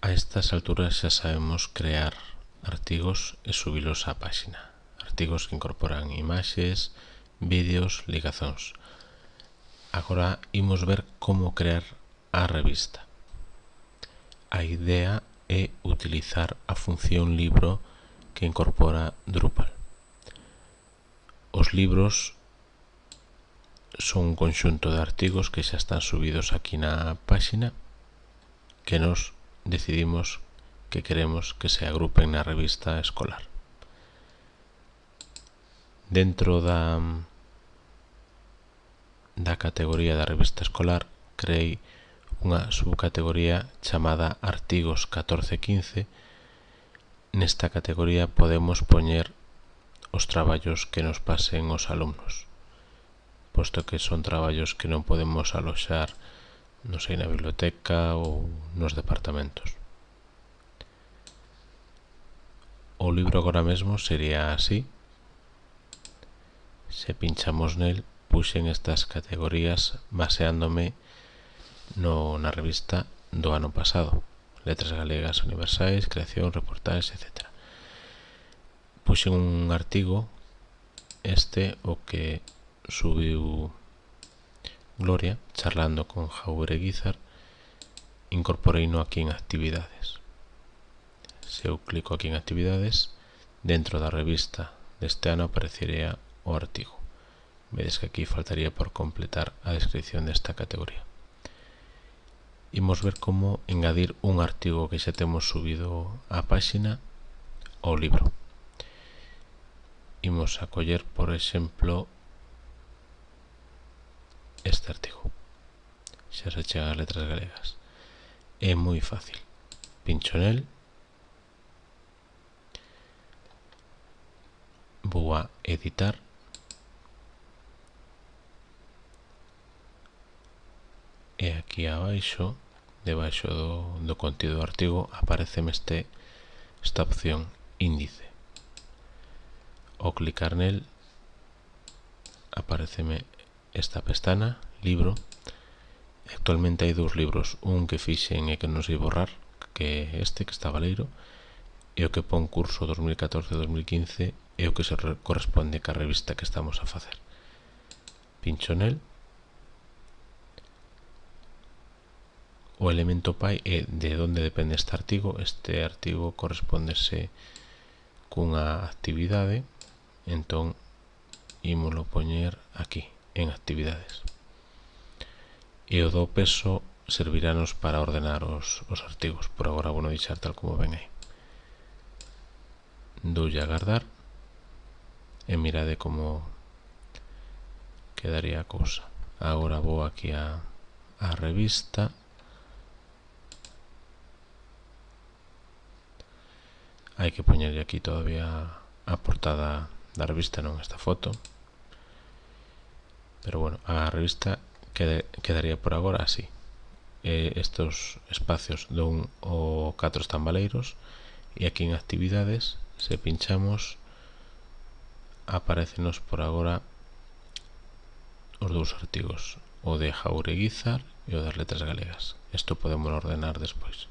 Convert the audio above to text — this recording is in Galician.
A estas alturas xa sabemos crear artigos e subilos á páxina. Artigos que incorporan imaxes, vídeos, ligazóns. Agora imos ver como crear a revista. A idea é utilizar a función libro que incorpora Drupal. Os libros son un conxunto de artigos que xa están subidos aquí na páxina que nos decidimos que queremos que se agrupen na revista escolar. Dentro da categoría da revista escolar creei unha subcategoría chamada Artigos 14-15. Nesta categoría podemos poñer os traballos que nos pasen os alumnos, posto que son traballos que non podemos aloxar non sei, na biblioteca ou nos departamentos. O libro agora mesmo sería así. Se pinchamos nel, puxen estas categorías baseándome na revista do ano pasado: Letras Galegas Universais, Creación, Reportaxes, etc. Puxen un artigo, o que subiu Gloria, charlando con Jaureguizar. Incorporeino aquí en actividades. Se eu clico aquí en actividades, dentro da revista deste ano aparecería o artigo. Vedes que aquí faltaría por completar a descripción desta categoría. Imos ver como engadir un artigo que xa temos subido á páxina ao libro. Imos a coller, por exemplo, este artigo. Xa se chega as Letras Galegas. É moi fácil. Pincho nel, vou a editar, e aquí abaixo, debaixo do contido do artigo, apareceme esta opción, índice. Ao clicar nel, apareceme esta pestana, libro. Actualmente hai dous libros, un que fixen e que non sei borrar, que é este, que está baleiro, e o que pon curso 2014-2015 é o que se corresponde ca revista que estamos a facer. Pincho nel. O elemento pai é de onde depende este artigo. Este artigo correspondese cunha actividade, entón ímolo poñer aquí, en actividades. E o do peso servirános para ordenar os artigos. Por agora vou deixar tal como ven aí. Doulle a guardar e mirade como quedaría a cousa. Agora vou aquí a revista. Hai que poñerlle aquí todavía a portada da revista, non esta foto. Pero bueno, a revista quedaría por agora así. Estos espacios do 1 ao 4 están baleiros, e aquí en actividades, se pinchamos, aparecenos por agora os dous artigos, o de Jaureguizar e o das Letras Galegas. Isto podemos ordenar despois.